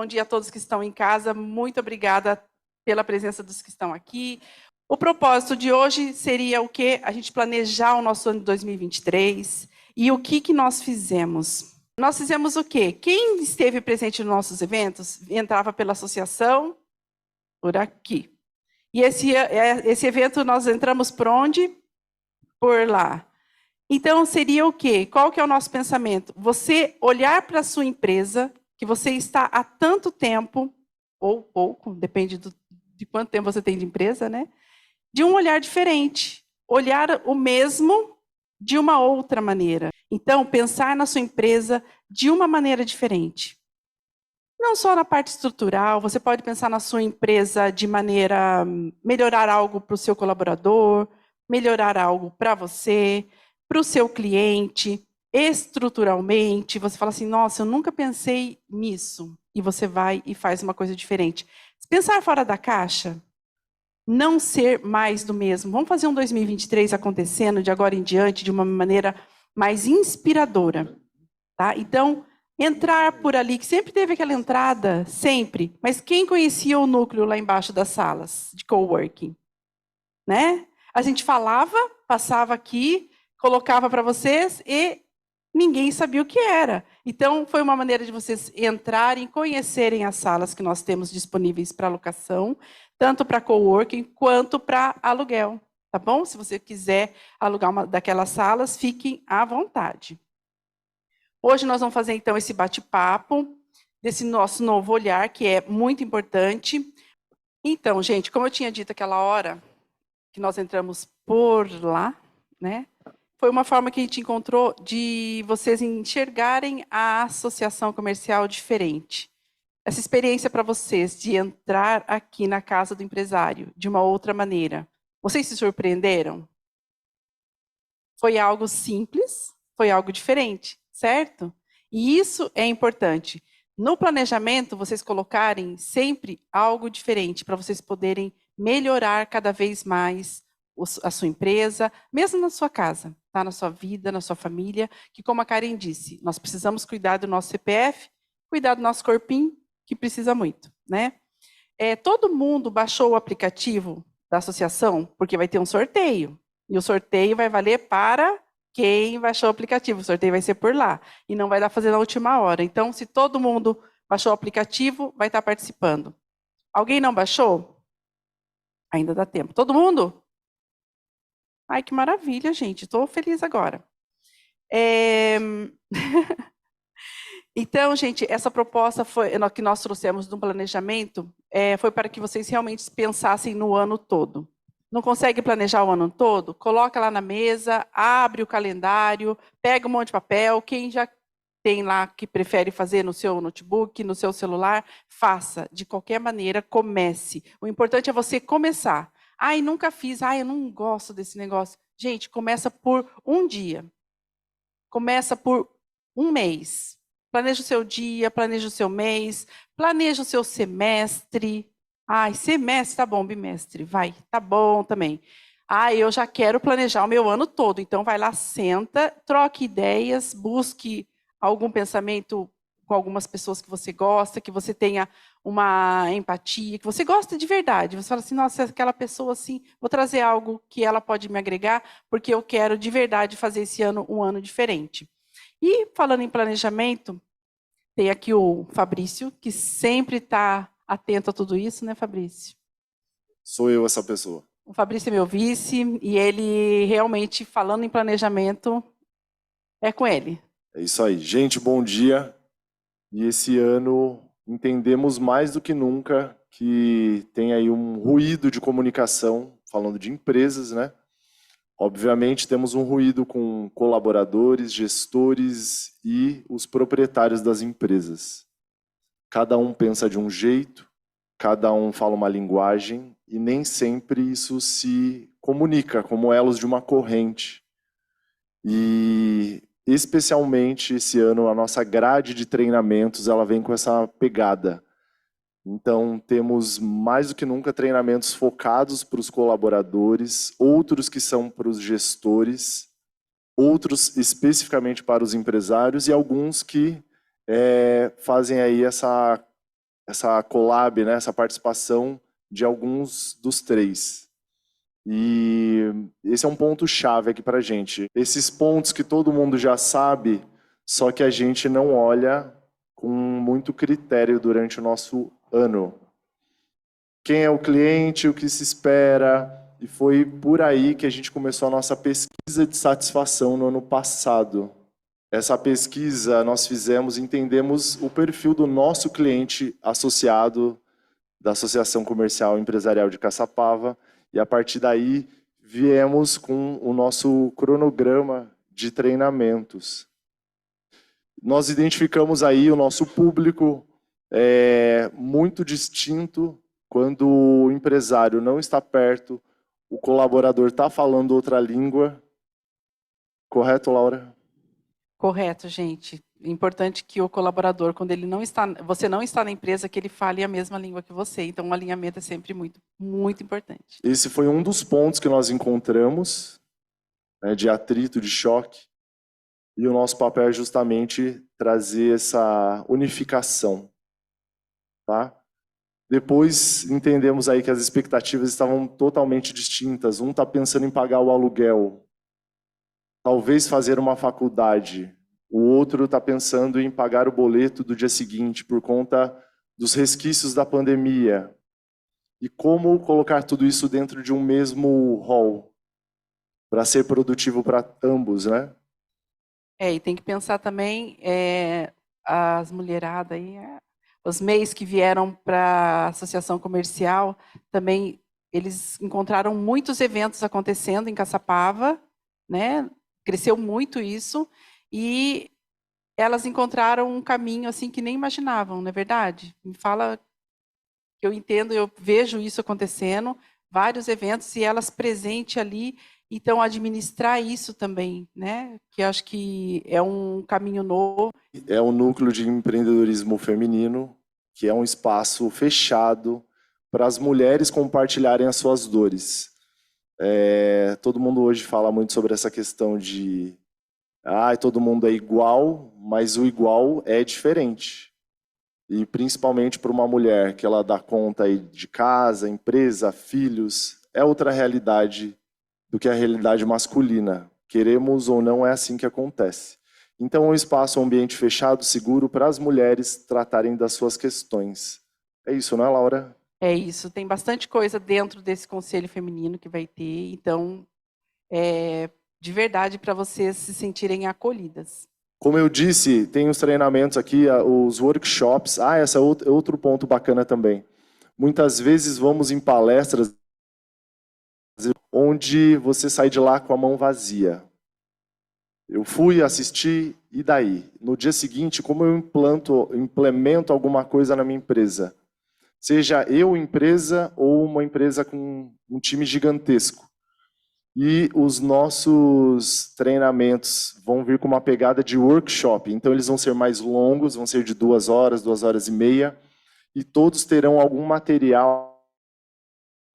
Bom dia a todos que estão em casa. Muito obrigada pela presença dos que estão aqui. O propósito de hoje seria o quê? A gente planejar o nosso ano de 2023 e o que nós fizemos. Nós fizemos o quê? Quem esteve presente nos nossos eventos entrava pela associação por aqui. E esse evento nós entramos por onde? Por lá. Então, seria o quê? Qual que é o nosso pensamento? Você olhar para a sua empresa, que você está há tanto tempo, ou pouco, depende de quanto tempo você tem de empresa, né? De um olhar diferente. Olhar o mesmo de uma outra maneira. Então, pensar na sua empresa de uma maneira diferente. Não só na parte estrutural, você pode pensar na sua empresa de maneira melhorar algo para o seu colaborador, melhorar algo para você, para o seu cliente, estruturalmente. Você fala assim, nossa, eu nunca pensei nisso. E você vai e faz uma coisa diferente. Pensar fora da caixa, não ser mais do mesmo. Vamos fazer um 2023 acontecendo de agora em diante de uma maneira mais inspiradora. Tá? Então, entrar por ali, que sempre teve aquela entrada, sempre. Mas quem conhecia o núcleo lá embaixo das salas de coworking? Né? A gente falava, passava aqui, colocava para vocês e ninguém sabia o que era. Então, foi uma maneira de vocês entrarem, conhecerem as salas que nós temos disponíveis para alocação, tanto para coworking quanto para aluguel. Tá bom? Se você quiser alugar uma daquelas salas, fiquem à vontade. Hoje nós vamos fazer, então, esse bate-papo desse nosso novo olhar, que é muito importante. Então, gente, como eu tinha dito aquela hora que nós entramos por lá, né? Foi uma forma que a gente encontrou de vocês enxergarem a associação comercial diferente. Essa experiência para vocês de entrar aqui na casa do empresário de uma outra maneira. Vocês se surpreenderam? Foi algo simples, foi algo diferente, certo? E isso é importante. No planejamento, vocês colocarem sempre algo diferente para vocês poderem melhorar cada vez mais a sua empresa, mesmo na sua casa, tá? Na sua vida, na sua família, que como a Karen disse, nós precisamos cuidar do nosso CPF, cuidar do nosso corpinho, que precisa muito, né? Todo mundo baixou o aplicativo da associação, porque vai ter um sorteio. E o sorteio vai valer para quem baixou o aplicativo. O sorteio vai ser por lá. E não vai dar fazer na última hora. Então, se todo mundo baixou o aplicativo, vai estar participando. Alguém não baixou? Ainda dá tempo. Todo mundo? Ai, que maravilha, gente. Estou feliz agora. Então, gente, essa proposta que nós trouxemos no planejamento foi para que vocês realmente pensassem no ano todo. Não consegue planejar o ano todo? Coloca lá na mesa, abre o calendário, pega um monte de papel. Quem já tem lá que prefere fazer no seu notebook, no seu celular, faça. De qualquer maneira, comece. O importante é você começar. Ai, nunca fiz. Ai, eu não gosto desse negócio. Gente, começa por um dia. Começa por um mês. Planeja o seu dia, planeja o seu mês, planeja o seu semestre. Ai, semestre, tá bom, bimestre, vai, tá bom também. Ah, eu já quero planejar o meu ano todo. Então, vai lá, senta, troque ideias, busque algum pensamento com algumas pessoas que você gosta, que você tenha uma empatia, que você gosta de verdade. Você fala assim, nossa, aquela pessoa assim, vou trazer algo que ela pode me agregar, porque eu quero de verdade fazer esse ano um ano diferente. E falando em planejamento, tem aqui o Fabrício, que sempre está atento a tudo isso, né, Fabrício? Sou eu essa pessoa. O Fabrício é meu vice, e ele realmente, falando em planejamento, é com ele. É isso aí. Gente, bom dia. E esse ano entendemos mais do que nunca que tem aí um ruído de comunicação, falando de empresas, né? Obviamente temos um ruído com colaboradores, gestores e os proprietários das empresas. Cada um pensa de um jeito, cada um fala uma linguagem e nem sempre isso se comunica como elos de uma corrente. E especialmente esse ano a nossa grade de treinamentos ela vem com essa pegada. Então temos mais do que nunca treinamentos focados para os colaboradores, outros que são para os gestores, outros especificamente para os empresários e alguns que fazem aí essa essa collab, né, essa participação de alguns dos três. E esse é um ponto-chave aqui para a gente. Esses pontos que todo mundo já sabe, só que a gente não olha com muito critério durante o nosso ano. Quem é o cliente, o que se espera, e foi por aí que a gente começou a nossa pesquisa de satisfação no ano passado. Essa pesquisa nós fizemos, entendemos o perfil do nosso cliente associado da Associação Comercial e Empresarial de Caçapava, e a partir daí viemos com o nosso cronograma de treinamentos. Nós identificamos aí o nosso público muito distinto quando o empresário não está perto, o colaborador está falando outra língua. Correto, Laura? Correto, gente. Importante que o colaborador, quando ele não está, você não está na empresa, que ele fale a mesma língua que você. Então, o alinhamento é sempre muito, muito importante. Esse foi um dos pontos que nós encontramos, né, de atrito, de choque. E o nosso papel é justamente trazer essa unificação. Tá? Depois entendemos aí que as expectativas estavam totalmente distintas. Um está pensando em pagar o aluguel, talvez fazer uma faculdade. O outro está pensando em pagar o boleto do dia seguinte por conta dos resquícios da pandemia. E como colocar tudo isso dentro de um mesmo rol para ser produtivo para ambos, né? E tem que pensar também as mulheradas aí, os MEIs que vieram para a associação comercial, também eles encontraram muitos eventos acontecendo em Caçapava, né? Cresceu muito isso, e elas encontraram um caminho assim que nem imaginavam, não é verdade? Me fala, que eu entendo, eu vejo isso acontecendo, vários eventos, e elas presentes ali, então administrar isso também, né? Que eu acho que é um caminho novo. É um núcleo de empreendedorismo feminino, que é um espaço fechado para as mulheres compartilharem as suas dores. Todo mundo hoje fala muito sobre essa questão de todo mundo é igual, mas o igual é diferente. E principalmente para uma mulher que ela dá conta aí de casa, empresa, filhos, é outra realidade do que a realidade masculina. Queremos ou não, é assim que acontece. Então, é um espaço, um ambiente fechado, seguro para as mulheres tratarem das suas questões. É isso, não é, Laura? É isso, tem bastante coisa dentro desse conselho feminino que vai ter, então, de verdade, para vocês se sentirem acolhidas. Como eu disse, tem os treinamentos aqui, os workshops. Esse é outro ponto bacana também. Muitas vezes vamos em palestras onde você sai de lá com a mão vazia. Eu fui assistir, e daí? No dia seguinte, como eu implemento alguma coisa na minha empresa? Seja eu empresa ou uma empresa com um time gigantesco. E os nossos treinamentos vão vir com uma pegada de workshop. Então, eles vão ser mais longos, vão ser de 2 horas, 2 horas e meia. E todos terão algum material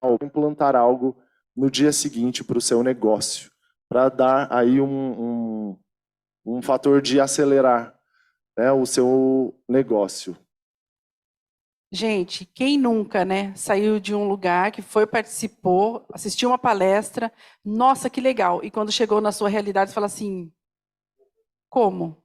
para implantar algo no dia seguinte para o seu negócio. Para dar aí um fator de acelerar, né, o seu negócio. Gente, quem nunca, né, saiu de um lugar que participou, assistiu uma palestra, nossa, que legal, e quando chegou na sua realidade, você fala assim, como?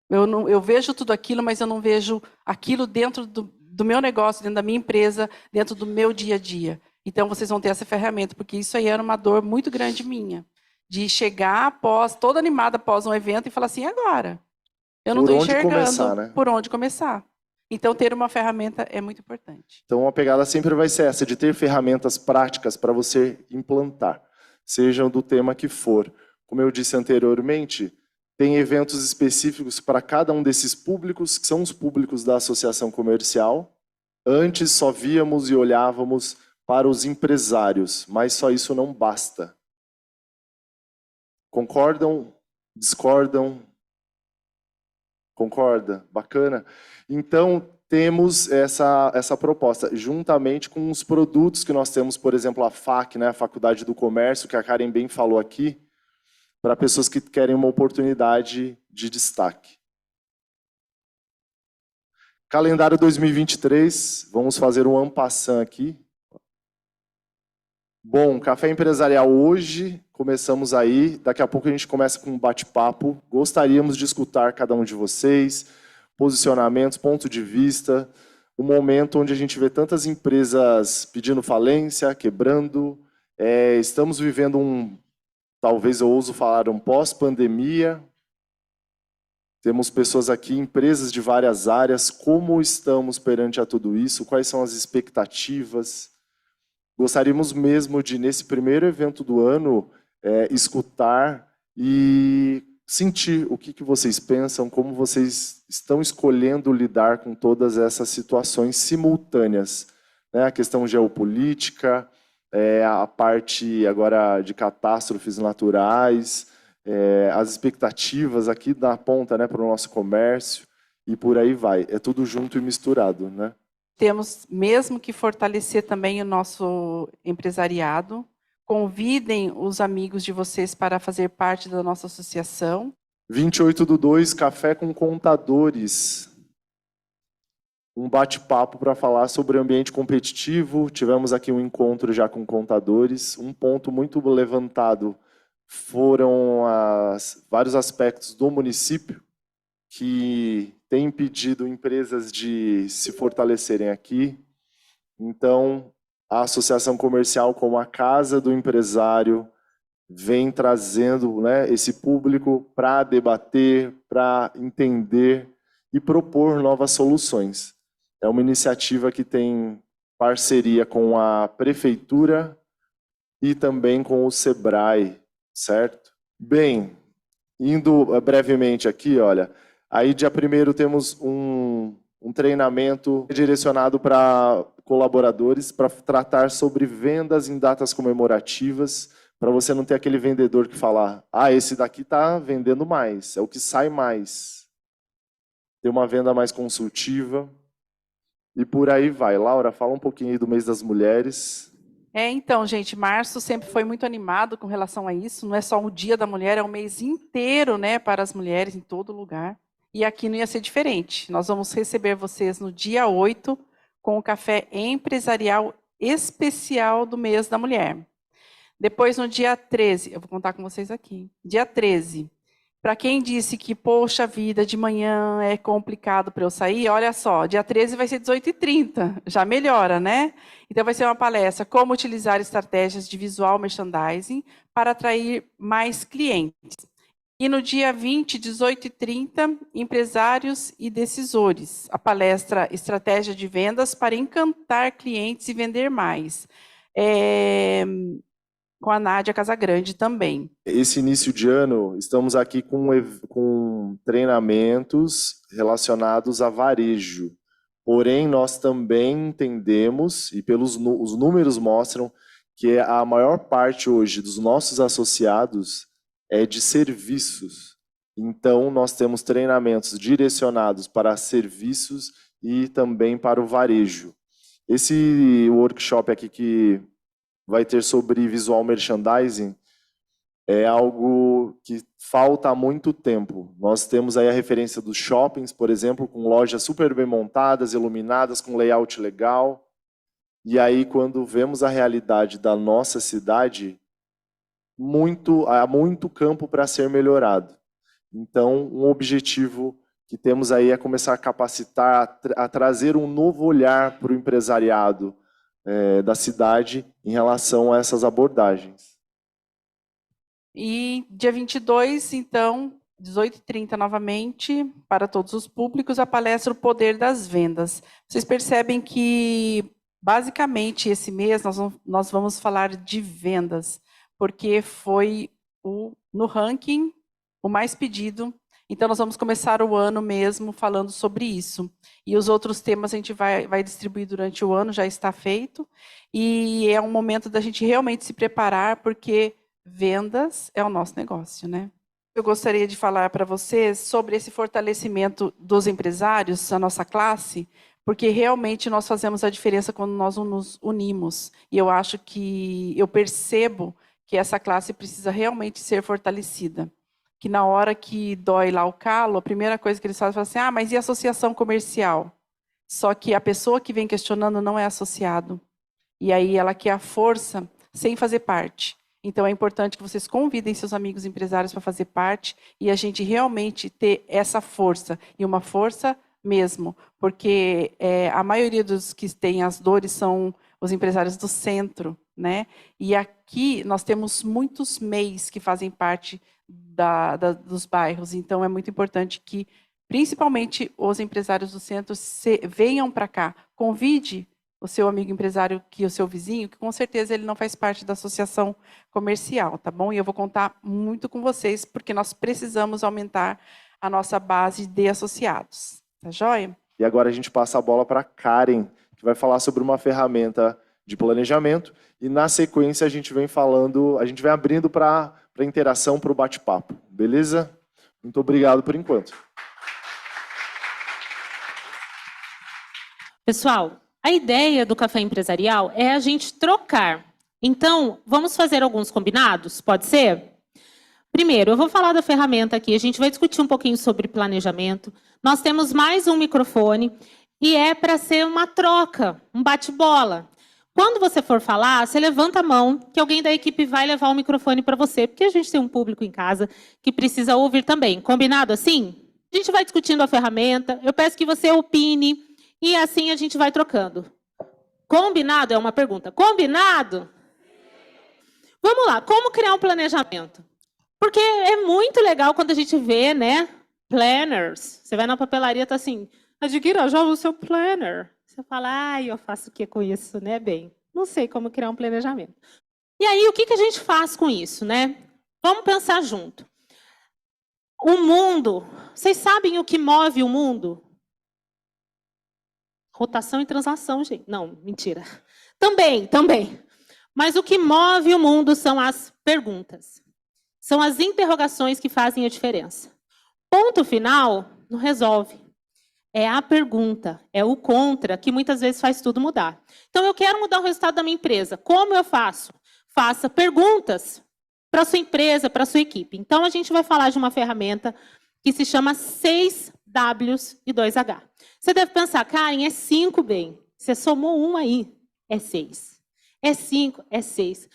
Eu vejo tudo aquilo, mas eu não vejo aquilo dentro do meu negócio, dentro da minha empresa, dentro do meu dia a dia. Então, vocês vão ter essa ferramenta, porque isso aí era uma dor muito grande minha, de chegar toda animada após um evento e falar assim, agora? Eu não estou enxergando começar, né? por onde começar. Então, ter uma ferramenta é muito importante. Então, a pegada sempre vai ser essa, de ter ferramentas práticas para você implantar, sejam do tema que for. Como eu disse anteriormente, tem eventos específicos para cada um desses públicos, que são os públicos da associação comercial. Antes só víamos e olhávamos para os empresários, mas só isso não basta. Concordam? Discordam? Concorda? Bacana? Então, temos essa proposta, juntamente com os produtos que nós temos, por exemplo, a FAC, né, a Faculdade do Comércio, que a Karen bem falou aqui, para pessoas que querem uma oportunidade de destaque. Calendário 2023, vamos fazer um en passant aqui. Bom, Café Empresarial hoje, começamos aí, daqui a pouco a gente começa com um bate-papo. Gostaríamos de escutar cada um de vocês, posicionamentos, ponto de vista, um momento onde a gente vê tantas empresas pedindo falência, quebrando. Estamos vivendo talvez eu ouso falar, um pós-pandemia. Temos pessoas aqui, empresas de várias áreas, como estamos perante a tudo isso, quais são as expectativas. Gostaríamos mesmo de, nesse primeiro evento do ano, escutar e sentir o que vocês pensam, como vocês estão escolhendo lidar com todas essas situações simultâneas, né? A questão geopolítica, a parte agora de catástrofes naturais, as expectativas aqui da ponta, né, para o nosso comércio, e por aí vai. É tudo junto e misturado, né? Temos mesmo que fortalecer também o nosso empresariado. Convidem os amigos de vocês para fazer parte da nossa associação. 28/2, Café com Contadores. Um bate-papo para falar sobre ambiente competitivo. Tivemos aqui um encontro já com contadores. Um ponto muito levantado foram vários aspectos do município que tem impedido empresas de se fortalecerem aqui. Então, a associação comercial, como a Casa do Empresário, vem trazendo, né, esse público para debater, para entender e propor novas soluções. É uma iniciativa que tem parceria com a Prefeitura e também com o Sebrae, certo? Bem, indo brevemente aqui, olha, aí dia 1º temos um treinamento direcionado para colaboradores para tratar sobre vendas em datas comemorativas, para você não ter aquele vendedor que fala, esse daqui está vendendo mais, é o que sai mais. Ter uma venda mais consultiva e por aí vai. Laura, fala um pouquinho aí do mês das mulheres. Então, gente, março sempre foi muito animado com relação a isso. Não é só o Dia da Mulher, é o mês inteiro, né, para as mulheres em todo lugar. E aqui não ia ser diferente. Nós vamos receber vocês no dia 8 com o café empresarial especial do mês da mulher. Depois, no dia 13, eu vou contar com vocês aqui. Dia 13, para quem disse que, poxa vida, de manhã é complicado para eu sair, olha só, dia 13 vai ser 18h30, já melhora, né? Então vai ser uma palestra, como utilizar estratégias de visual merchandising para atrair mais clientes. E no dia 20, 18h30, empresários e decisores, a palestra Estratégia de Vendas para encantar clientes e vender mais. Com a Nádia Casagrande também. Esse início de ano, estamos aqui com treinamentos relacionados a varejo. Porém, nós também entendemos, e os números mostram, que a maior parte hoje dos nossos associados é de serviços. Então, nós temos treinamentos direcionados para serviços e também para o varejo. Esse workshop aqui que vai ter sobre visual merchandising, é algo que falta há muito tempo. Nós temos aí a referência dos shoppings, por exemplo, com lojas super bem montadas, iluminadas, com layout legal. E aí, quando vemos a realidade da nossa cidade, há muito campo para ser melhorado. Então, um objetivo que temos aí é começar a capacitar, a trazer um novo olhar para o empresariado, da cidade em relação a essas abordagens. E dia 22, então, 18h30 novamente, para todos os públicos, a palestra O Poder das Vendas. Vocês percebem que, basicamente, esse mês nós vamos falar de vendas, porque foi no ranking o mais pedido. Então, nós vamos começar o ano mesmo falando sobre isso. E os outros temas a gente vai distribuir durante o ano, já está feito. E é um momento da gente realmente se preparar, porque vendas é o nosso negócio, né? Eu gostaria de falar para vocês sobre esse fortalecimento dos empresários, a nossa classe, porque realmente nós fazemos a diferença quando nós nos unimos. E eu percebo que essa classe precisa realmente ser fortalecida. Que na hora que dói lá o calo, a primeira coisa que eles fazem é falar assim, mas e a associação comercial? Só que a pessoa que vem questionando não é associado. E aí ela quer a força sem fazer parte. Então é importante que vocês convidem seus amigos empresários para fazer parte e a gente realmente ter essa força. E uma força mesmo. Porque a maioria dos que têm as dores são os empresários do centro, né? E aqui nós temos muitos MEIs que fazem parte dos bairros. Então é muito importante que, principalmente os empresários do centro, venham para cá. Convide o seu amigo empresário, o seu vizinho, que com certeza ele não faz parte da associação comercial, tá bom? E eu vou contar muito com vocês, porque nós precisamos aumentar a nossa base de associados. Tá joia? E agora a gente passa a bola para a Karen, que vai falar sobre uma ferramenta de planejamento, e na sequência a gente vem abrindo para interação, para o bate-papo. Beleza? Muito obrigado por enquanto. Pessoal, a ideia do café empresarial é a gente trocar. Então, vamos fazer alguns combinados? Pode ser? Primeiro, eu vou falar da ferramenta aqui. A gente vai discutir um pouquinho sobre planejamento. Nós temos mais um microfone e é para ser uma troca, um bate-bola. Quando você for falar, você levanta a mão, que alguém da equipe vai levar o microfone para você, porque a gente tem um público em casa que precisa ouvir também. Combinado assim? A gente vai discutindo a ferramenta. Eu peço que você opine. E assim a gente vai trocando. Combinado? É uma pergunta. Combinado? Vamos lá. Como criar um planejamento? Porque é muito legal quando a gente vê, né? Planners. Você vai na papelaria e está assim, adquira já o seu planner. Você fala, eu faço o que com isso, né? Bem, não sei como criar um planejamento. E aí, o que a gente faz com isso, né? Vamos pensar junto. O mundo, vocês sabem o que move o mundo? Rotação e translação, gente. Não, mentira. Também. Mas o que move o mundo são as perguntas. São as interrogações que fazem a diferença. Ponto final não resolve. É a pergunta, é o contra, que muitas vezes faz tudo mudar. Então, eu quero mudar o resultado da minha empresa. Como eu faço? Faça perguntas para a sua empresa, para a sua equipe. Então, a gente vai falar de uma ferramenta que se chama 6Ws e 2H. Você deve pensar, Karen, é 5, bem. Você somou um aí, é 6. É 5, é 6.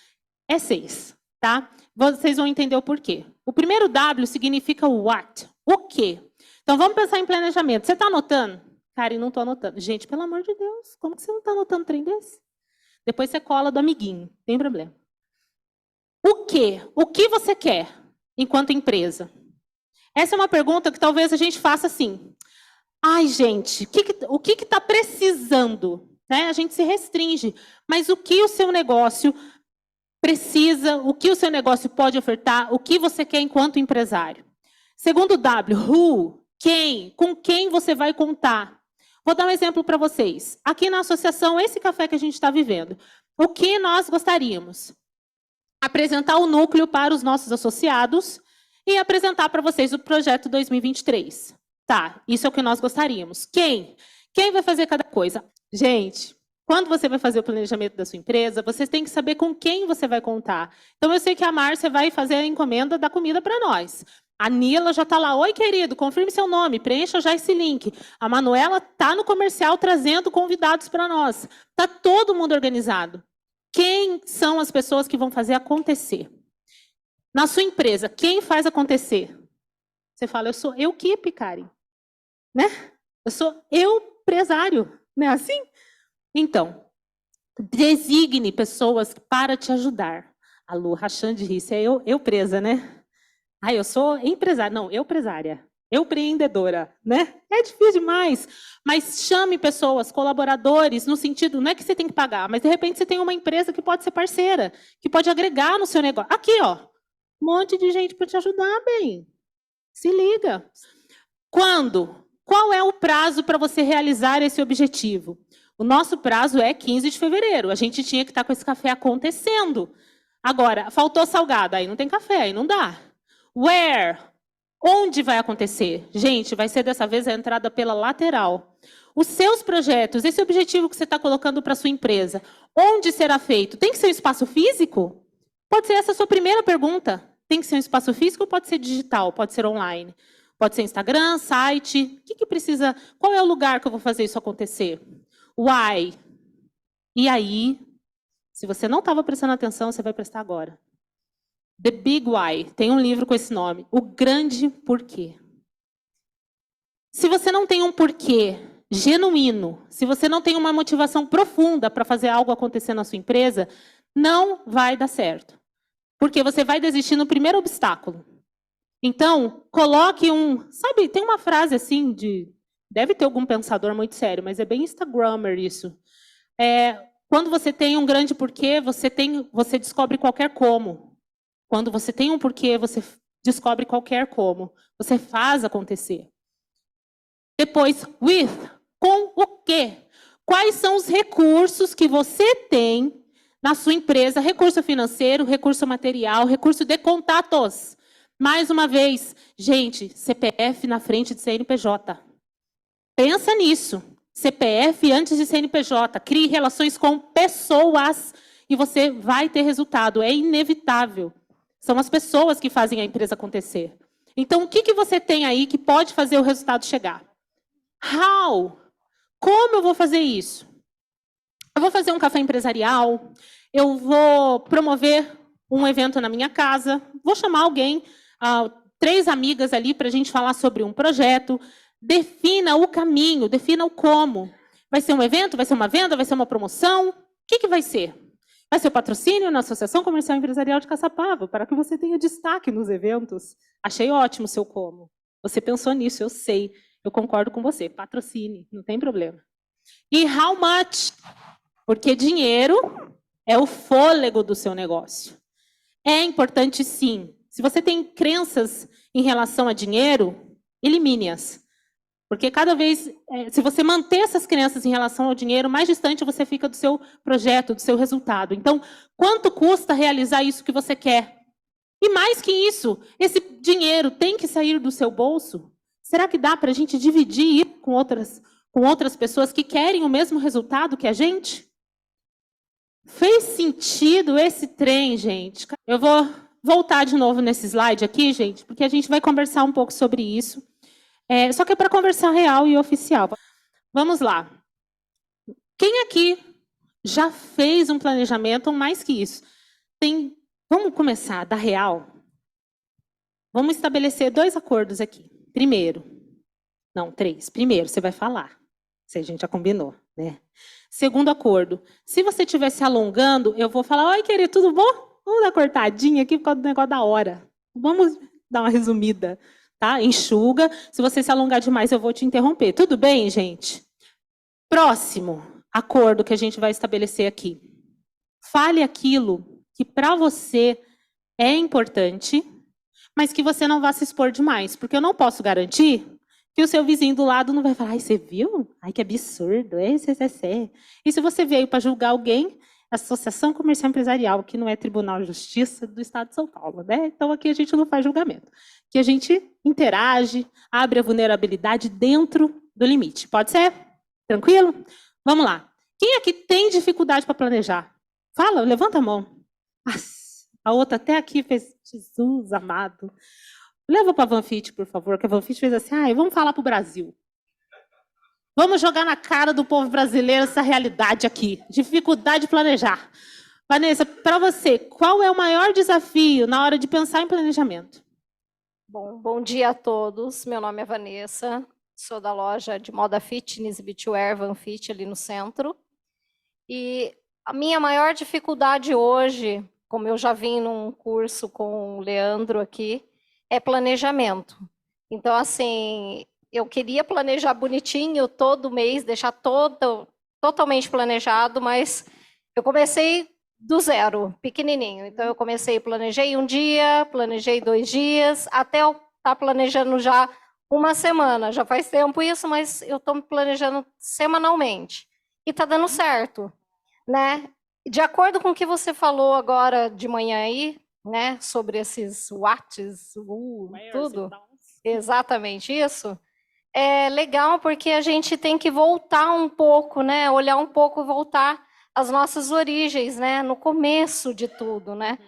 É 6, tá? Vocês vão entender o porquê. O primeiro W significa what, o quê. Então, vamos pensar em planejamento. Você está anotando? Karen, não estou anotando. Gente, pelo amor de Deus, como que você não está anotando um trem desse? Depois você cola do amiguinho, não tem problema. O quê? O que você quer enquanto empresa? Essa é uma pergunta que talvez a gente faça assim. Ai, gente, o que está precisando? Né? A gente se restringe. Mas o que o seu negócio precisa, o que o seu negócio pode ofertar, o que você quer enquanto empresário? Segundo W, who, quem, com quem você vai contar? Vou dar um exemplo para vocês. Aqui na associação, esse café que a gente está vivendo, o que nós gostaríamos? Apresentar o núcleo para os nossos associados e apresentar para vocês o projeto 2023. Tá, isso é o que nós gostaríamos. Quem? Quem vai fazer cada coisa? Gente, quando você vai fazer o planejamento da sua empresa, você tem que saber com quem você vai contar. Então, eu sei que a Márcia vai fazer a encomenda da comida para nós. A Nila já está lá. Oi, querido, confirme seu nome, preencha já esse link. A Manuela está no comercial trazendo convidados para nós. Está todo mundo organizado. Quem são as pessoas que vão fazer acontecer? Na sua empresa, quem faz acontecer? Você fala, eu sou equipe, Karen. Né? Eu sou empresário. Não é assim? Então, designe pessoas para te ajudar. A Lu rachando de rir, isso é eu presa, né? Eu sou empresária. Não, empresária. Empreendedora, né? É difícil demais. Mas chame pessoas, colaboradores, no sentido, não é que você tem que pagar, mas de repente você tem uma empresa que pode ser parceira, que pode agregar no seu negócio. Aqui, ó, um monte de gente para te ajudar, bem. Se liga. Quando? Qual é o prazo para você realizar esse objetivo? O nosso prazo é 15 de fevereiro. A gente tinha que estar com esse café acontecendo. Agora, faltou salgado, aí não tem café, aí não dá. Where? Onde vai acontecer? Gente, vai ser dessa vez a entrada pela lateral. Os seus projetos, esse objetivo que você está colocando para a sua empresa, onde será feito? Tem que ser um espaço físico? Pode ser essa a sua primeira pergunta. Tem que ser um espaço físico ou pode ser digital, pode ser online? Pode ser Instagram, site. O que precisa? Qual é o lugar que eu vou fazer isso acontecer? Why? E aí, se você não estava prestando atenção, você vai prestar agora. The Big Why. Tem um livro com esse nome. O Grande Porquê. Se você não tem um porquê genuíno, se você não tem uma motivação profunda para fazer algo acontecer na sua empresa, não vai dar certo. Porque você vai desistir no primeiro obstáculo. Então, coloque um... Sabe, tem uma frase assim de... Deve ter algum pensador muito sério, mas é bem Instagrammer isso. Quando você tem um grande porquê, você descobre qualquer como. Quando você tem um porquê, você descobre qualquer como. Você faz acontecer. Depois, with, com o quê? Quais são os recursos que você tem na sua empresa? Recurso financeiro, recurso material, recurso de contatos. Mais uma vez, gente, CPF na frente de CNPJ. Pensa nisso. CPF antes de CNPJ. Crie relações com pessoas e você vai ter resultado. É inevitável. São as pessoas que fazem a empresa acontecer. Então, o que você tem aí que pode fazer o resultado chegar? How? Como eu vou fazer isso? Eu vou fazer um café empresarial, eu vou promover um evento na minha casa, vou chamar alguém, 3 amigas ali para a gente falar sobre um projeto. Defina o caminho, defina o como. Vai ser um evento, vai ser uma venda, vai ser uma promoção? O que vai ser? Vai ser o patrocínio na Associação Comercial Empresarial de Caçapava, para que você tenha destaque nos eventos. Achei ótimo o seu como. Você pensou nisso, eu sei. Eu concordo com você. Patrocine, não tem problema. E how much? Porque dinheiro é o fôlego do seu negócio. É importante, sim. Se você tem crenças em relação a dinheiro, elimine-as. Porque cada vez, se você manter essas crenças em relação ao dinheiro, mais distante você fica do seu projeto, do seu resultado. Então, quanto custa realizar isso que você quer? E mais que isso, esse dinheiro tem que sair do seu bolso? Será que dá para a gente dividir com outras pessoas que querem o mesmo resultado que a gente? Fez sentido esse trem, gente? Eu vou voltar de novo nesse slide aqui, gente, porque a gente vai conversar um pouco sobre isso. Só que é para conversar real e oficial. Vamos lá. Quem aqui já fez um planejamento ou mais que isso? Vamos começar da real? Vamos estabelecer 2 acordos aqui. Não, 3. Primeiro, você vai falar. Se a gente já combinou, né? Segundo acordo. Se você estiver se alongando, eu vou falar, oi, querido, tudo bom? Vamos dar uma cortadinha aqui por causa do negócio da hora. Vamos dar uma resumida, tá? Enxuga. Se você se alongar demais, eu vou te interromper. Tudo bem, gente? Próximo acordo que a gente vai estabelecer aqui. Fale aquilo que para você é importante, mas que você não vá se expor demais, porque eu não posso garantir que o seu vizinho do lado não vai falar, ai, você viu? Ai, que absurdo, E se você veio para julgar alguém, Associação Comercial Empresarial, que não é Tribunal de Justiça do Estado de São Paulo, né? Então aqui a gente não faz julgamento. Aqui a gente interage, abre a vulnerabilidade dentro do limite. Pode ser? Tranquilo? Vamos lá. Quem aqui tem dificuldade para planejar? Fala, levanta a mão. A outra até aqui fez, Jesus amado. Leva para a Vanfit, por favor, que a Vanfit fez assim, vamos falar para o Brasil. Vamos jogar na cara do povo brasileiro essa realidade aqui. Dificuldade de planejar. Vanessa, para você, qual é o maior desafio na hora de pensar em planejamento? Bom dia a todos. Meu nome é Vanessa. Sou da loja de moda fitness e beachwear Vanfit ali no centro. E a minha maior dificuldade hoje, como eu já vim num curso com o Leandro aqui, é planejamento. Então, assim, eu queria planejar bonitinho todo mês, deixar totalmente planejado, mas eu comecei do zero, pequenininho. Então, eu planejei um dia, planejei 2 dias, até eu estar planejando já uma semana. Já faz tempo isso, mas eu estou me planejando semanalmente. E está dando certo, né? De acordo com o que você falou agora de manhã aí, né, sobre esses watts, tudo, exatamente isso, é legal porque a gente tem que voltar um pouco, né, olhar um pouco, voltar às nossas origens, né, no começo de tudo, né,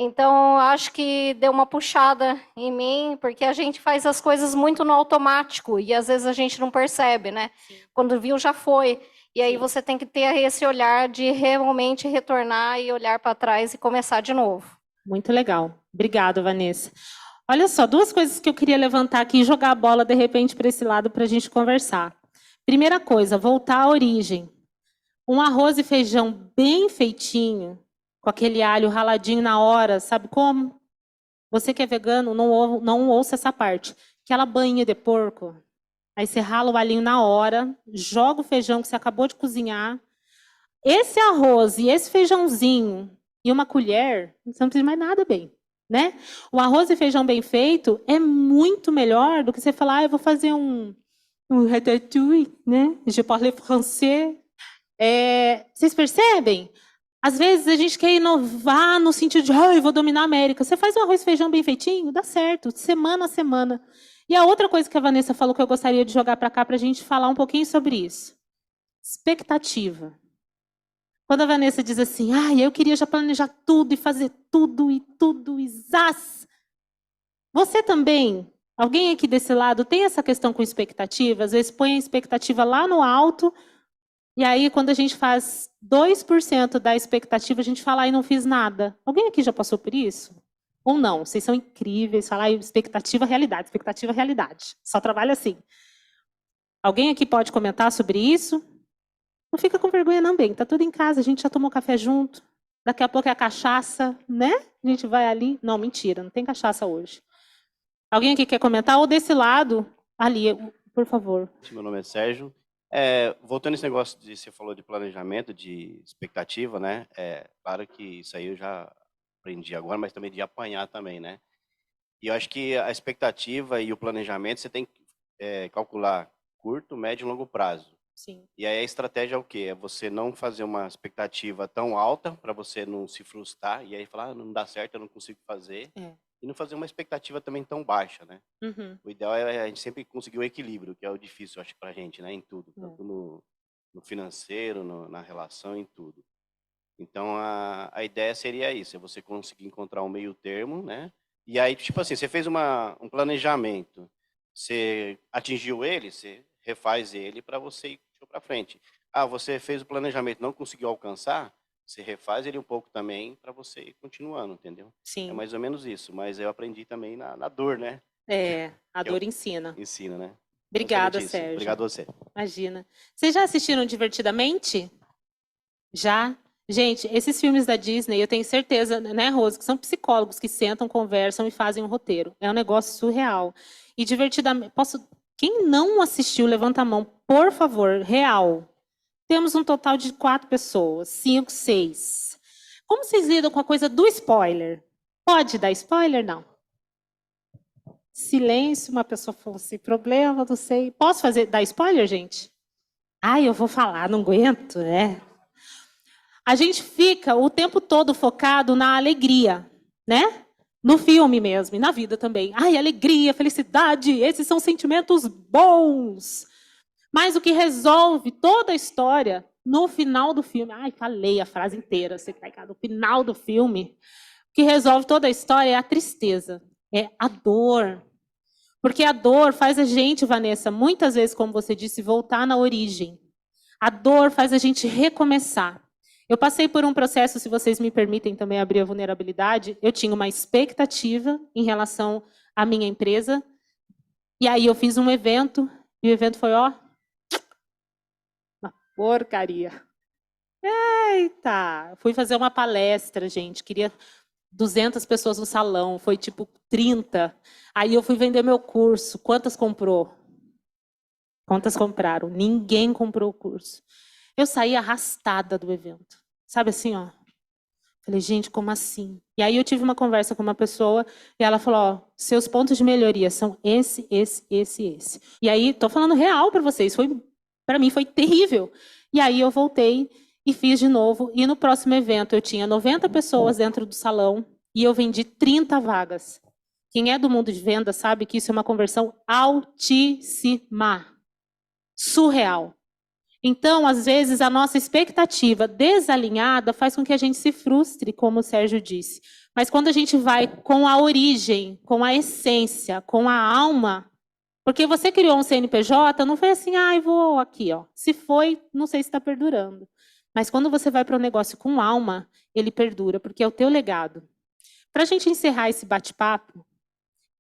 Então, acho que deu uma puxada em mim, porque a gente faz as coisas muito no automático e às vezes a gente não percebe, né? Quando viu, já foi. E aí você tem que ter esse olhar de realmente retornar e olhar para trás e começar de novo. Muito legal. Obrigada, Vanessa. Olha só, duas coisas que eu queria levantar aqui e jogar a bola, de repente, para esse lado para a gente conversar. Primeira coisa, voltar à origem. Um arroz e feijão bem feitinho, com aquele alho raladinho na hora, sabe como? Você que é vegano, não ouça essa parte. Aquela banha de porco. Aí você rala o alhinho na hora, joga o feijão que você acabou de cozinhar. Esse arroz e esse feijãozinho e uma colher, você não precisa de mais nada bem, né? O arroz e feijão bem feito é muito melhor do que você falar, eu vou fazer um ratatouille, né? Je parle français. Vocês percebem? Às vezes a gente quer inovar no sentido de, eu vou dominar a América. Você faz um arroz e feijão bem feitinho, dá certo, semana a semana. E a outra coisa que a Vanessa falou que eu gostaria de jogar para cá para a gente falar um pouquinho sobre isso. Expectativa. Quando a Vanessa diz assim, eu queria já planejar tudo e fazer tudo e zás. Você também, alguém aqui desse lado, tem essa questão com expectativa? Às vezes põe a expectativa lá no alto, e aí quando a gente faz 2% da expectativa, a gente fala, não fiz nada. Alguém aqui já passou por isso? Ou não? Vocês são incríveis, falar expectativa, realidade, Só trabalha assim. Alguém aqui pode comentar sobre isso? Não fica com vergonha não, bem. Tá tudo em casa, a gente já tomou café junto. Daqui a pouco é a cachaça, né? A gente vai ali. Não, mentira, não tem cachaça hoje. Alguém aqui quer comentar? Ou desse lado, ali, por favor. Meu nome é Sérgio. Voltando nesse negócio de você falou de planejamento, de expectativa, né? Claro que isso aí eu já aprendi agora, mas também de apanhar também, né? E eu acho que a expectativa e o planejamento você tem que calcular curto, médio e longo prazo. Sim. E aí a estratégia é o quê? É você não fazer uma expectativa tão alta para você não se frustrar e aí falar, não dá certo, eu não consigo fazer. E não fazer uma expectativa também tão baixa, né? Uhum. O ideal é a gente sempre conseguir o equilíbrio, que é o difícil, acho, pra gente, né? Em tudo. Tanto no financeiro, na relação, em tudo. Então, a ideia seria isso, é você conseguir encontrar um meio termo, né? E aí, tipo assim, você fez um planejamento, você atingiu ele, você refaz ele para você ir para frente. Você fez o planejamento, não conseguiu alcançar, você refaz ele um pouco também para você ir continuando, entendeu? Sim. É mais ou menos isso, mas eu aprendi também na dor, né? A dor ensina. Ensina, né? Obrigada, Sérgio. Obrigado a você. Imagina. Vocês já assistiram Divertidamente? Já? Gente, esses filmes da Disney, eu tenho certeza, né, Rose, que são psicólogos que sentam, conversam e fazem um roteiro. É um negócio surreal. E Divertidamente... Quem não assistiu, levanta a mão, por favor, real. Temos um total de 4 pessoas, 5, 6. Como vocês lidam com a coisa do spoiler? Pode dar spoiler? Não. Silêncio, uma pessoa falou assim, problema, não sei. Posso dar spoiler, gente? Eu vou falar, não aguento, né? A gente fica o tempo todo focado na alegria, né? No filme mesmo, e na vida também. Alegria, felicidade, esses são sentimentos bons. Mas o que resolve toda a história, no final do filme... falei a frase inteira, você que tá no final do filme. O que resolve toda a história é a tristeza, é a dor. Porque a dor faz a gente, Vanessa, muitas vezes, como você disse, voltar na origem. A dor faz a gente recomeçar. Eu passei por um processo, se vocês me permitem também abrir a vulnerabilidade, eu tinha uma expectativa em relação à minha empresa, e aí eu fiz um evento, e o evento foi, uma porcaria. Eita! Fui fazer uma palestra, gente, queria 200 pessoas no salão, foi tipo 30. Aí eu fui vender meu curso, quantas comprou? Quantas compraram? Ninguém comprou o curso. Eu saí arrastada do evento. Sabe assim, ó. Falei, gente, como assim? E aí eu tive uma conversa com uma pessoa e ela falou, seus pontos de melhoria são esse. E aí, tô falando real para vocês, para mim foi terrível. E aí eu voltei e fiz de novo. E no próximo evento eu tinha 90 pessoas dentro do salão e eu vendi 30 vagas. Quem é do mundo de venda sabe que isso é uma conversão altíssima. Surreal. Então, às vezes, a nossa expectativa desalinhada faz com que a gente se frustre, como o Sérgio disse. Mas quando a gente vai com a origem, com a essência, com a alma, porque você criou um CNPJ, não foi assim, vou aqui, ó. Se foi, não sei se está perdurando. Mas quando você vai para um negócio com alma, ele perdura, porque é o teu legado. Para a gente encerrar esse bate-papo,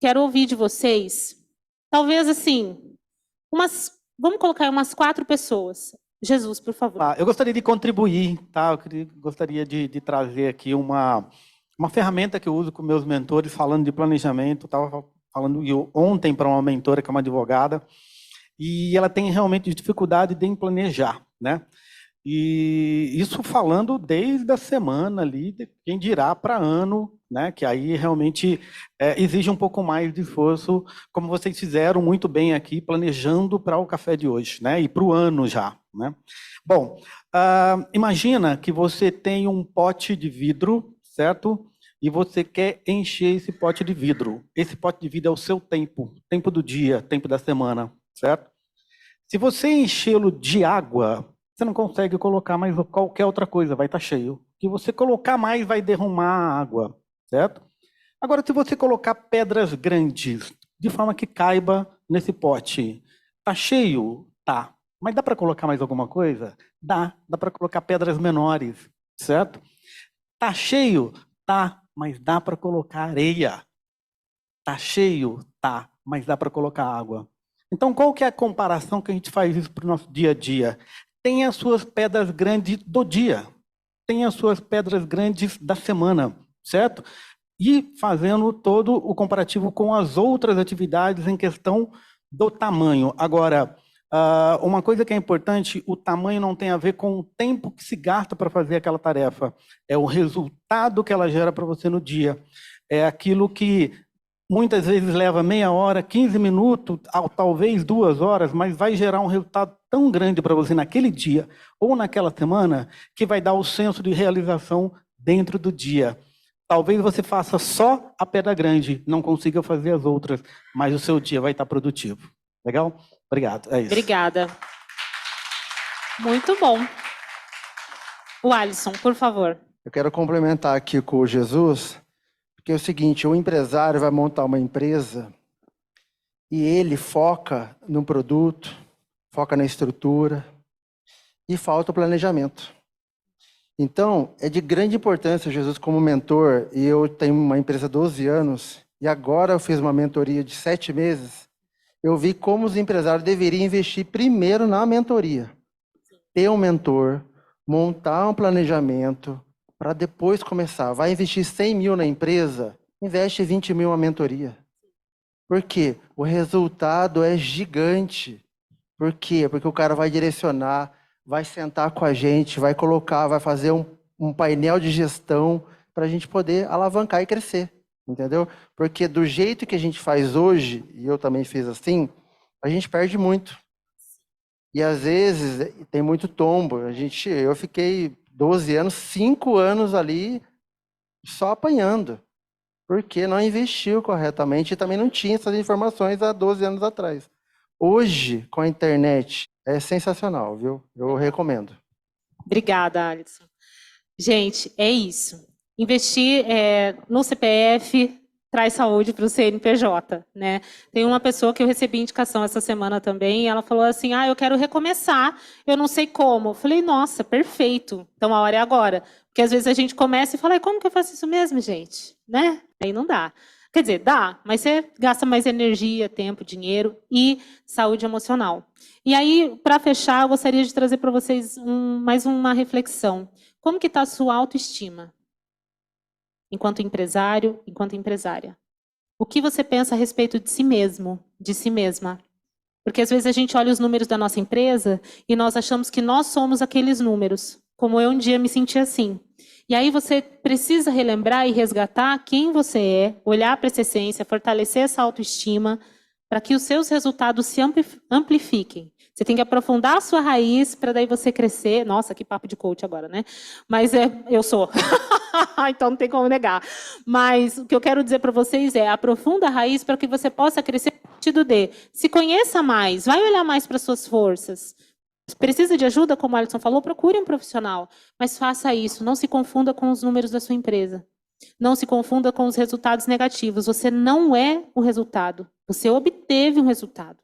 quero ouvir de vocês, talvez assim, vamos colocar umas 4 pessoas. Jesus, por favor. Eu gostaria de contribuir, tá? Gostaria de trazer aqui uma ferramenta que eu uso com meus mentores, falando de planejamento. Estava falando ontem para uma mentora que é uma advogada, e ela tem realmente dificuldade de planejar, né? E isso falando desde a semana ali, quem dirá para ano, né? Que aí realmente exige um pouco mais de esforço, como vocês fizeram muito bem aqui, planejando para o café de hoje, né? E para o ano já, né? Bom, imagina que você tem um pote de vidro, certo? E você quer encher esse pote de vidro. Esse pote de vidro é o seu tempo do dia, tempo da semana, certo? Se você enchê-lo de água, você não consegue colocar mais qualquer outra coisa, vai estar cheio. O que você colocar mais vai derramar a água, certo? Agora, se você colocar pedras grandes, de forma que caiba nesse pote, tá cheio? Tá. Mas dá para colocar mais alguma coisa? Dá para colocar pedras menores, certo? Tá cheio? Tá, mas dá para colocar areia. Tá cheio? Tá, mas dá para colocar água. Então, qual que é a comparação que a gente faz isso para o nosso dia a dia? Tem as suas pedras grandes do dia, tem as suas pedras grandes da semana, certo? E fazendo todo o comparativo com as outras atividades em questão do tamanho. Agora, uma coisa que é importante, o tamanho não tem a ver com o tempo que se gasta para fazer aquela tarefa, é o resultado que ela gera para você no dia. É aquilo que muitas vezes leva meia hora, 15 minutos, talvez 2 horas, mas vai gerar um resultado tão grande para você naquele dia ou naquela semana que vai dar o senso de realização dentro do dia. Talvez você faça só a pedra grande, não consiga fazer as outras, mas o seu dia vai estar produtivo. Legal? Obrigado. É isso. Obrigada. Muito bom. O Alisson, por favor. Eu quero complementar aqui com o Jesus, porque é o seguinte, o empresário vai montar uma empresa e ele foca no produto, foca na estrutura e falta o planejamento. Então, é de grande importância, Jesus, como mentor, e eu tenho uma empresa há 12 anos, e agora eu fiz uma mentoria de 7 meses, eu vi como os empresários deveriam investir primeiro na mentoria. Ter um mentor, montar um planejamento, para depois começar. Vai investir 100 mil na empresa, investe 20 mil na mentoria. Por quê? O resultado é gigante. Por quê? Porque o cara vai direcionar, vai sentar com a gente, vai colocar, vai fazer um painel de gestão para a gente poder alavancar e crescer, entendeu? Porque do jeito que a gente faz hoje, e eu também fiz assim, a gente perde muito. E às vezes tem muito tombo. Eu fiquei 12 anos, 5 anos ali só apanhando, porque não investiu corretamente e também não tinha essas informações há 12 anos atrás. Hoje, com a internet, é sensacional, viu? Eu recomendo. Obrigada, Alisson. Gente, é isso. Investir no CPF traz saúde para o CNPJ, né? Tem uma pessoa que eu recebi indicação essa semana também, e ela falou assim, eu quero recomeçar, eu não sei como. Eu falei, nossa, perfeito, então a hora é agora. Porque às vezes a gente começa e fala, como que eu faço isso mesmo, gente? Né? Aí não dá. Quer dizer, dá, mas você gasta mais energia, tempo, dinheiro e saúde emocional. E aí, para fechar, eu gostaria de trazer para vocês mais uma reflexão. Como que está a sua autoestima? Enquanto empresário, enquanto empresária. O que você pensa a respeito de si mesmo, de si mesma? Porque às vezes a gente olha os números da nossa empresa e nós achamos que nós somos aqueles números. Como eu um dia me senti assim. E aí você precisa relembrar e resgatar quem você é, olhar para essa essência, fortalecer essa autoestima, para que os seus resultados se amplifiquem. Você tem que aprofundar a sua raiz para daí você crescer. Nossa, que papo de coach agora, né? Mas eu sou. Então não tem como negar. Mas o que eu quero dizer para vocês é aprofunda a raiz para que você possa crescer no sentido de se conheça mais, vai olhar mais para suas forças. Precisa de ajuda, como o Alisson falou, procure um profissional. Mas faça isso, não se confunda com os números da sua empresa. Não se confunda com os resultados negativos. Você não é o resultado. Você obteve um resultado.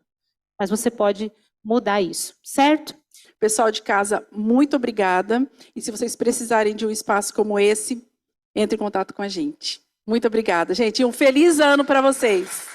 Mas você pode mudar isso, certo? Pessoal de casa, muito obrigada. E se vocês precisarem de um espaço como esse, entre em contato com a gente. Muito obrigada, gente. E um feliz ano para vocês.